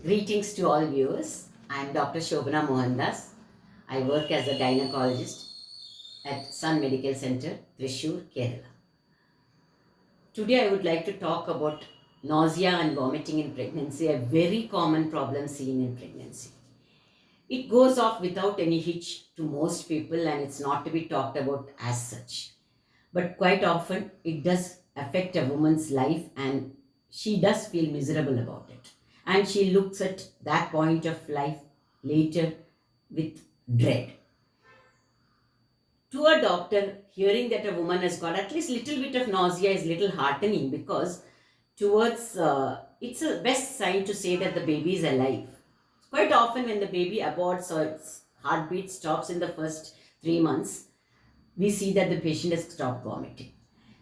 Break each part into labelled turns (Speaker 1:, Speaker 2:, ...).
Speaker 1: Greetings to all viewers. I am Dr. Shobana Mohandas. I work as a gynecologist at Sun Medical Center, Thrissur, Kerala. Today I would like to talk about nausea and vomiting in pregnancy, a very common problem seen in pregnancy. It goes off without any hitch to most people and it's not to be talked about as such. But quite often it does affect a woman's life and she does feel miserable about it. And she looks at that point of life later with dread. To a doctor, hearing that a woman has got at least little bit of nausea is little heartening because towards it's a best sign to say that the baby is alive. Quite often when the baby aborts or its heartbeat stops in the first 3 months, we see that the patient has stopped vomiting.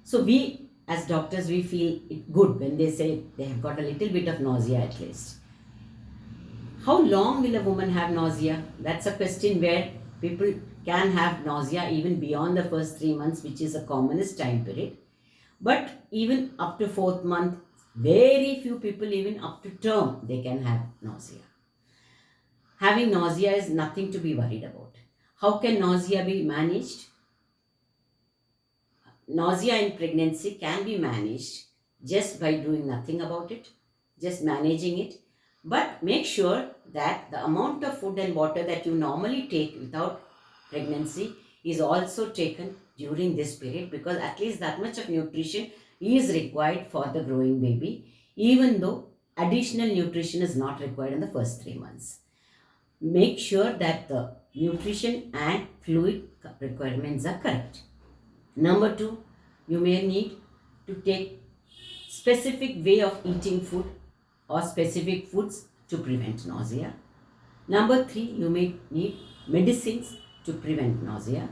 Speaker 1: So we as doctors we feel it good when they say they have got a little bit of nausea at least. How long will a woman have nausea? That's a question where people can have nausea even beyond the first 3 months, which is a commonest time period. But even up to fourth month, very few people even up to term they can have nausea. Having nausea is nothing to be worried about. How can nausea be managed? Nausea in pregnancy can be managed just by doing nothing about it, just managing it. But make sure that the amount of food and water that you normally take without pregnancy is also taken during this period because at least that much of nutrition is required for the growing baby, even though additional nutrition is not required in the first 3 months. Make sure that the nutrition and fluid requirements are correct. Number two, you may need to take specific way of eating food or specific foods to prevent nausea. Number three, you may need medicines to prevent nausea.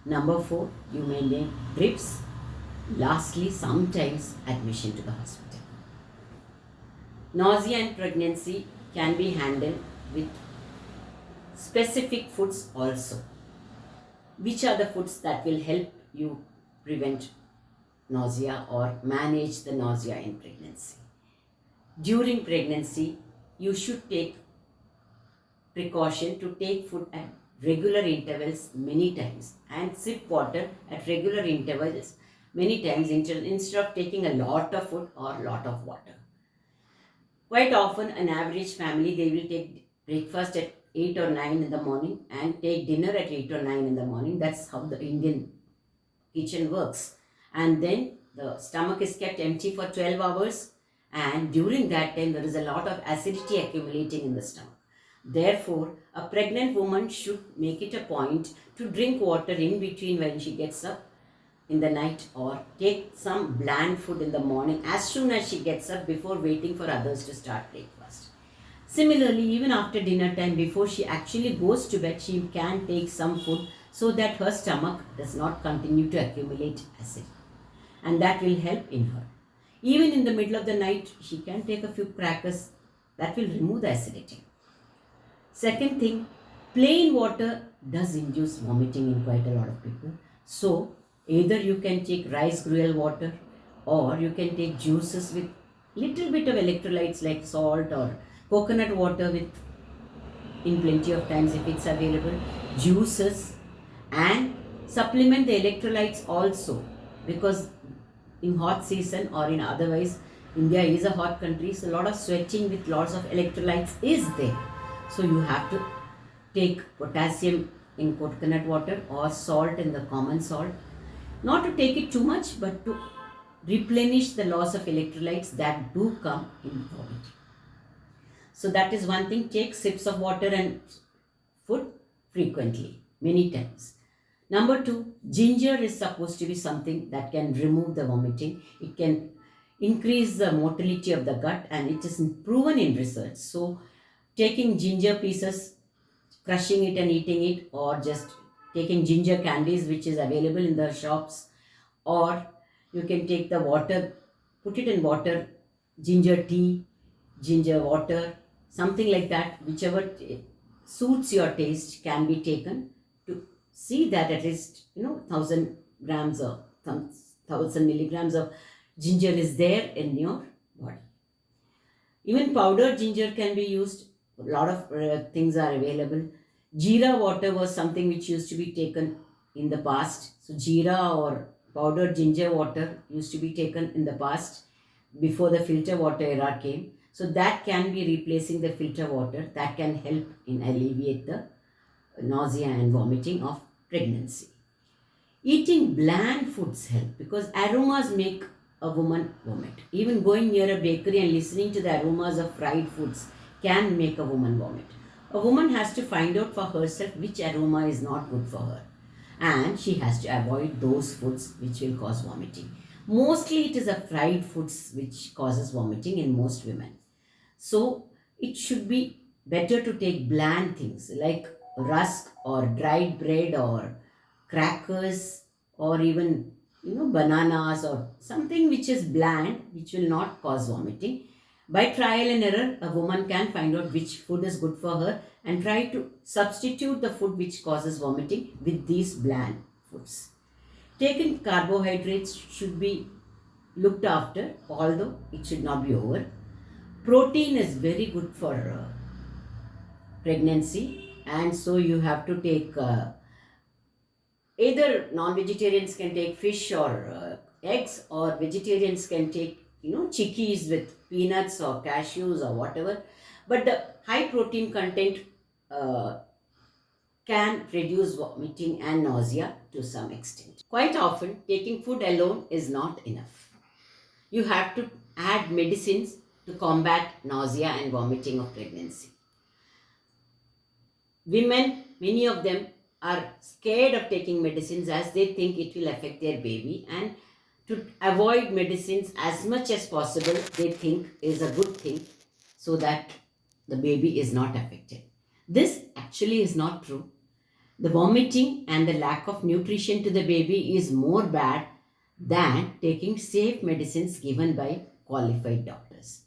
Speaker 1: Number four, you may need drips. Lastly, sometimes admission to the hospital. Nausea in pregnancy can be handled with specific foods also. Which are the foods that will help you prevent nausea or manage the nausea in pregnancy? During pregnancy, you should take precaution to take food at regular intervals many times and sip water at regular intervals many times instead of taking a lot of food or a lot of water. Quite often, an average family they will take breakfast at 8 or 9 in the morning and take dinner at 8 or 9 in the morning. That's how the Indian kitchen works. And then the stomach is kept empty for 12 hours, and during that time, there is a lot of acidity accumulating in the stomach. Therefore, a pregnant woman should make it a point to drink water in between when she gets up in the night or take some bland food in the morning as soon as she gets up before waiting for others to start breakfast. Similarly, even after dinner time, before she actually goes to bed, she can take some food so that her stomach does not continue to accumulate acid. And that will help in her. Even in the middle of the night, she can take a few crackers that will remove the acidity. Second thing, plain water does induce vomiting in quite a lot of people. So, either you can take rice gruel water or you can take juices with little bit of electrolytes like salt or coconut water with in plenty of times if it's available, juices, and supplement the electrolytes also because in hot season or in otherwise India is a hot country, so a lot of sweating with lots of electrolytes is there. So you have to take potassium in coconut water or salt in the common salt. Not to take it too much, but to replenish the loss of electrolytes that do come in vomiting. So that is one thing. Take sips of water and food frequently, many times. Number two, ginger is supposed to be something that can remove the vomiting. It can increase the motility of the gut and it is proven in research. So taking ginger pieces, crushing it and eating it, or just taking ginger candies which is available in the shops, or you can take the water, put it in water, ginger tea, ginger water, something like that, whichever suits your taste can be taken to see that at least 1,000 grams or 1,000 milligrams of ginger is there in your body. Even powdered ginger can be used. A lot of things are available. Jeera water was something which used to be taken in the past. So jeera or powdered ginger water used to be taken in the past before the filter water era came. So that can be replacing the filter water. That can help in alleviate the nausea and vomiting of pregnancy. Eating bland foods help because aromas make a woman vomit. Even going near a bakery and listening to the aromas of fried foods can make a woman vomit. A woman has to find out for herself which aroma is not good for her, and she has to avoid those foods which will cause vomiting. Mostly it is the fried foods which causes vomiting in most women. So it should be better to take bland things like rusk or dried bread or crackers or even bananas or something which is bland which will not cause vomiting. By trial and error, a woman can find out which food is good for her and try to substitute the food which causes vomiting with these bland foods. Taking carbohydrates should be looked after, although it should not be over. Protein is very good for pregnancy, and so you have to take either non-vegetarians can take fish or eggs, or vegetarians can take chickies with peanuts or cashews or whatever. But the high protein content uh, can reduce vomiting and nausea to some extent. Quite often, taking food alone is not enough. You have to add medicines to combat nausea and vomiting of pregnancy. Women, many of them are scared of taking medicines as they think it will affect their baby, and to avoid medicines as much as possible, they think is a good thing so that the baby is not affected. This actually is not true. The vomiting and the lack of nutrition to the baby is more bad than taking safe medicines given by qualified doctors.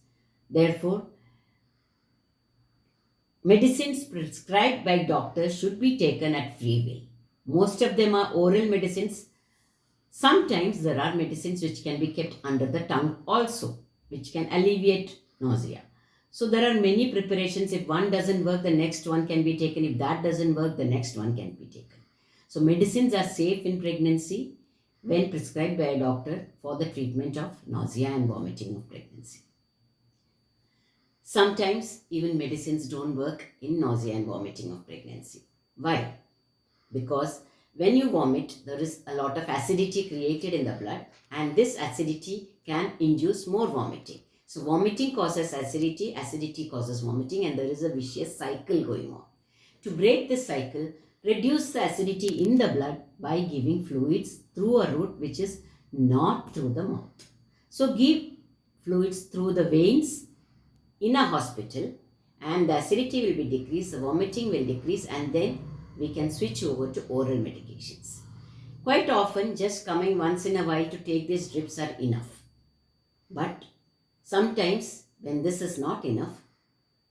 Speaker 1: Therefore, medicines prescribed by doctors should be taken at free will. Most of them are oral medicines. Sometimes there are medicines which can be kept under the tongue also, which can alleviate nausea. So there are many preparations. If one doesn't work, the next one can be taken. If that doesn't work, the next one can be taken. So medicines are safe in pregnancy when prescribed by a doctor for the treatment of nausea and vomiting of pregnancy. Sometimes even medicines don't work in nausea and vomiting of pregnancy. Why? Because when you vomit, there is a lot of acidity created in the blood, and this acidity can induce more vomiting. So, vomiting causes acidity, acidity causes vomiting, and there is a vicious cycle going on. To break this cycle, reduce the acidity in the blood by giving fluids through a route which is not through the mouth. So, give fluids through the veins in a hospital, and the acidity will be decreased, the vomiting will decrease, and then we can switch over to oral medications. Quite often, just coming once in a while to take these drips are enough. But sometimes, when this is not enough,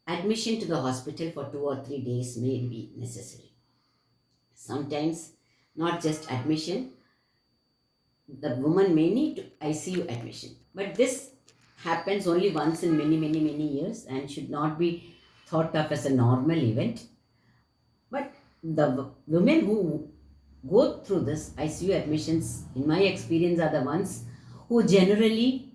Speaker 1: admission to the hospital for 2 or 3 days may be necessary. Sometimes, not just admission, the woman may need ICU admission. But this happens only once in many, many, many years and should not be thought of as a normal event. But the women who go through this ICU admissions, in my experience, are the ones who generally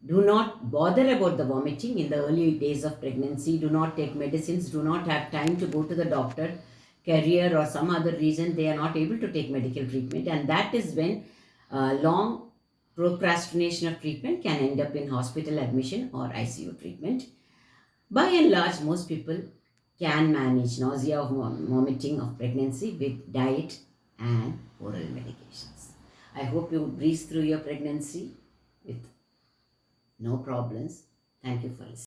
Speaker 1: do not bother about the vomiting in the early days of pregnancy, do not take medicines, do not have time to go to the doctor, career or some other reason they are not able to take medical treatment, and that is when long procrastination of treatment can end up in hospital admission or ICU treatment. By and large, most people can manage nausea or vomiting of pregnancy with diet and oral medications. I hope you breeze through your pregnancy with no problems. Thank you for listening.